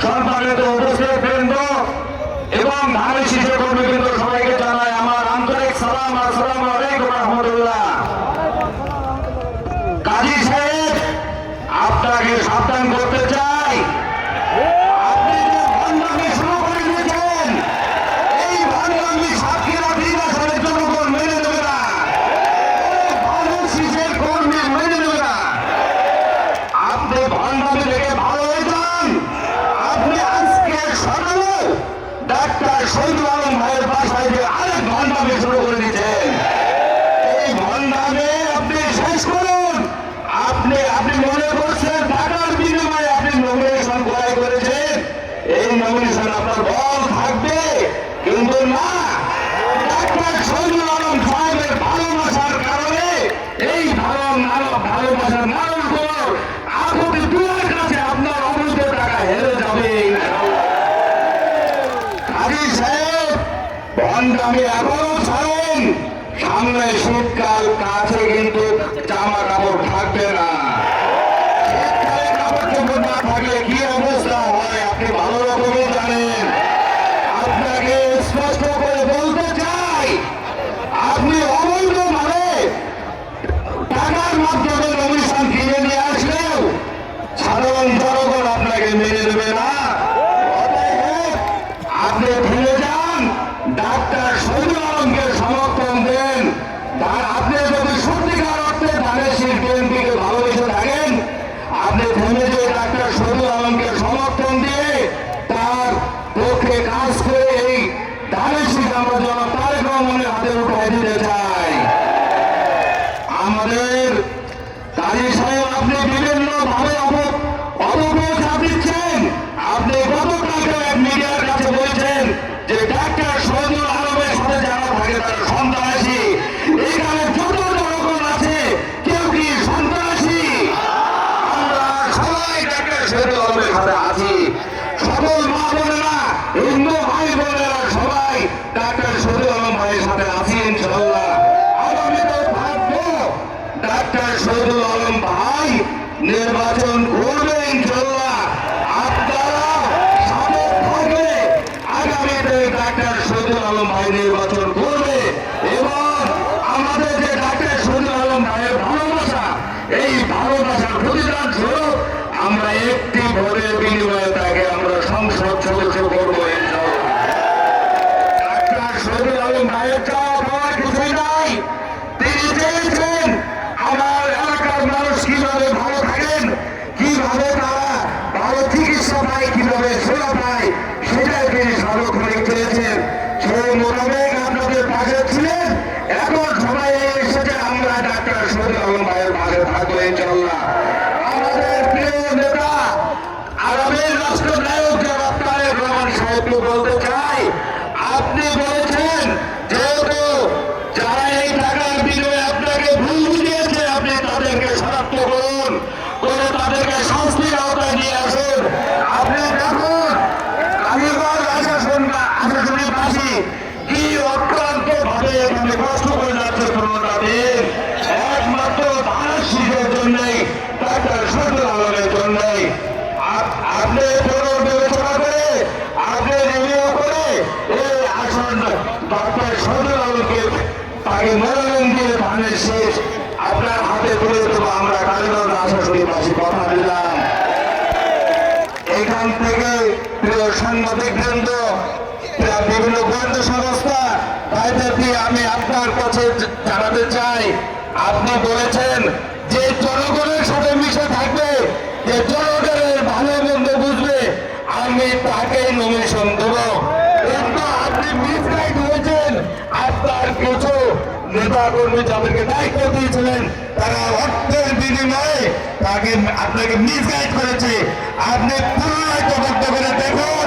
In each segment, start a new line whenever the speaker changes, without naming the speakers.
সম্মানিত উপস্থিতবৃন্দ এবং ধানের শীষের কর্মীবৃন্দ সবাইকে জানাই আমার আন্তরিক সালাম। আসসালামু আলাইকুম রহমতুল্লাহ। কাজী সাহেব, আপনাকে সাবধান করতে চাই, আপনি যে ভণ্ডামি শুরু করে দিয়েছেন, এই ভণ্ডামি সাক্ষীরা নির্বাচনের জনগণ মেনে নেবে না, ধানের শীষের কর্মী মেনে নেবে না। আপনি ভণ্ডামি থেকে ভালো হয়ে যান। আপনি আজকে সকালে ডাক্তার শহীদুল আলম ভাইয়ের বাসায় যে আরেক ভণ্ডামি শুরু করে দিয়েছেন, এই ভণ্ডামি আপনি শেষ করুন। আপনি মনে করছেন টাকার বিনিময়ে আপনি নমিনেশন ক্রয় করেছেন, এই নমিনেশন আপনার বল থাকবে, কিন্তু না, ডাক্তার শহীদুল আলম সাহেবের ভালোবাসার কারণে এই ভালোবাসার মানুষগুলো আকুতি দুয়ার কাছে আপনার অবৈধ টাকা হেরে যাবে। কাজী সাহেব, ভণ্ডামি এখনো ছাড়েন, সামনে শীতকাল, কাছে কিন্তু জামা কাপড় থাকবে না। শীতকালে কাপড় চোপড় না থাকলে কি অবস্থা হয় আপনি ভালো রকমই জানেন। আপনাকে স্পষ্ট করে বলতে চাই, আপনি অবৈধভাবে টাকার মাধ্যমে নমিনেশন কিনে নিয়ে আসলেও সাধারণ জনগণ আপনাকে মেনে নেবে না। অতএব আপনি ফিরে যান, ডাক্তার শহীদুল আলমকে সমর্থন দেন। আপনি যদি সত্যিকার অর্থে ধানের শীষ বিএনপিকে ভালোবেসে থাকেন, আপনি থেমে যে ডাক্তার শহীদুল আলমকে সমর্থন দিয়ে তার পক্ষে কাজ করে এই ধানের শীষ আমরা যেন তারেক রহমানের হাতে উঠাই দিতে চাই। আমাদের কাজী সাহেব, আপনি বিভিন্ন ভাবে অপপ্রচার দিচ্ছেন। আপনি গতকালকে এক মিডিয়ার কাছে বলছেন যে ডাক্তার শহীদুল আলমের সাথে যারা থাকে তারা সন্ত্রাসী। এখানে যত জনগণ আছে কেউ কি সন্ত্রাসী? আমরা সবাই ডাক্তার শহীদুল আলমের সাথে আছি। সকল মা বোনেরা, হিন্দু ভাই বোনেরা সবাই ডাক্তার শহীদুল আলম ভাইয়ের সাথে আছি ইনশাআল্লাহ। আগামীতে থাকবো, ডাক্তার শহীদুল আলম ভাই নির্বাচন করবে ইনশাআল্লাহ। আপনারা সাথে থাকলে আগামীতে ডাক্তার শহীদুল আলম ভাই নির্বাচন করবে এবং আমাদের যে ডাক্তার শহীদুল আলম ভাইয়ের ভালোবাসা, এই ভালোবাসার প্রতিদান স্বরূপ আমরা একটি ভোটের বিনিময়ে তাকে আমরা সংসদ সদস্য করবো ইনশাআল্লাহ। ডাক্তার শহীদুল আলম ভাইয়ের চাওয়া পাওয়া কিছুই নাই। তিনি চেয়েছেন আমার এলাকার মানুষ কিভাবে ভালো থাকেন, কিভাবে তারা ভালো চিকিৎসা পায়, কিভাবে সেবা পায়, সেটাই তিনি সার্বক্ষণিক চেয়েছেন। সেই মোতাবেক আপনাদের পাশে ছিলেন। এখন সবাই এসেছে, আমরা ডাক্তার শহীদুল আলম ভাইয়ের পাশে থাকবো ইনশাআল্লাহ। আমাদের প্রিয় নেতা, আগামী রাষ্ট্রনায়ক জনাব তারেক রহমান সাহেবকে বলতে চাই, আপনি বলেছেন যেহেতু যারা এই টাকার বিনিময়ে আপনাকে ভুল বুঝিয়েছে, আপনি তাদেরকে শনাক্ত করুন, করে তাদেরকে শাস্তির আওতায় নিয়ে আসুন। আপনি দেখুন কালীগঞ্জ আশাশুনিবাসী কি অক্লান্ত ভাবে এখানে কষ্ট করে যাচ্ছে পুরোটা দিন, একমাত্র ধানের শীষের জন্যই, ডাক্তার শহীদুল আলমের জন্যই। আপনি পুনর্বিবেচনা করে, আপনি রিভিউ করে এই আসন ডাক্তার শহীদুল আলমকে তাকে মনোনয়ন দিয়ে ধানের শীষ আপনার হাতে তুলে দেবো। আমরা কালীগঞ্জ আশাশুনিবাসী কথা দিলাম। এখান থেকে প্রিয় সাংবাদিক বৃন্দ, বিভিন্ন গোয়েন্দা সংস্থা, তাদেরকে আমি আপনার কাছে জানাতে চাই, আপনি বলেছেন যে জনগণের সাথে মিশে থাকবে, যে জনগণের ভালো মন্দ বুঝবে, আমি তাকেই নমিনেশন দেব। কিন্তু আপনি মিসগাইড হয়েছেন। আপনার কিছু নেতা কর্মী যাদেরকে দায়িত্ব দিয়েছিলেন, তারা অর্থের বিনিময়ে আপনাকে মিসগাইড করেছে। আপনি পুনরায় তদন্ত করে দেখুন,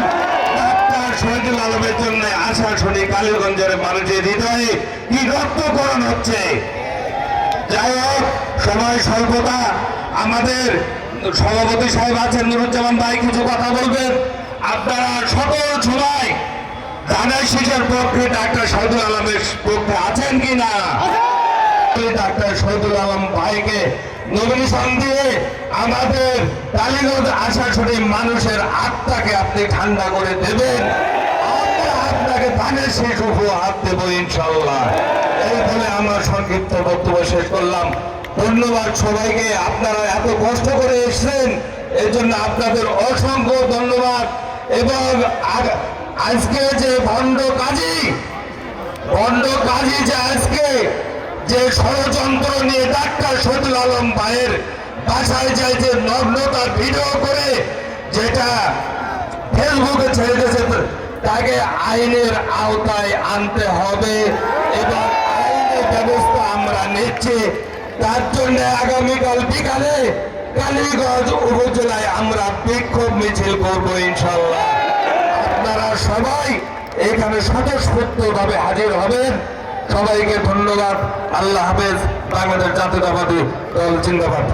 ডাক্তার শহীদুল আলমের জন্য আশা শুনি কালীগঞ্জের মানুষের হৃদয়ে কি রক্তকরণ হচ্ছে। যাই হোক, সময় স্বল্পতা, আমাদের সভাপতি সাহেব আছেন নুরুজ্জামান ভাই, কিছু কথা বলবেন। আপনারা সকল সবাই ধানের শীষের পক্ষে ডাক্তার শহীদুল আলমের পক্ষে আছেন কিনা? ডাক্তার শহীদুল আলম ভাইকে নমিনেশন দিয়ে আমাদের কালীগঞ্জ আশাশুনি মানুষের আত্মাকে আপনি ঠান্ডা করে দেবেন। আমরা আপনাকে ধানের শীষ উপহার দেব ইনশাল্লাহ। এই বলে আমার সংক্ষিপ্ত বক্তব্য শেষ করলাম। ধন্যবাদ সবাইকে, আপনারা এত কষ্ট করে এসেছেন এর জন্য আপনাদের অসংখ্য ধন্যবাদ। এবং আজকে যে ভণ্ড কাজী যে আজকে যে ষড়যন্ত্র নিয়ে ডাক্তার শহীদুল আলম ভাইয়ের বাসায় যায় যে নগ্নতার ভিডিও করে যেটা ফেসবুকে ছেড়ে দিয়েছে, তাকে আইনের আওতায় আনতে হবে এবং আইনের ব্যবস্থা আমরা নিচ্ছি। তার জন্য আগামীকাল বিকালে কালীগঞ্জ উপজেলায় আমরা বিক্ষোভ মিছিল করবো ইনশাল্লাহ। আপনারা সবাই এখানে স্বতঃস্ফূর্তভাবে হাজির হবেন। সবাইকে ধন্যবাদ। আল্লাহ হাফেজ। বাংলাদেশ জাতীয়তাবাদী দল জিন্দাবাদ।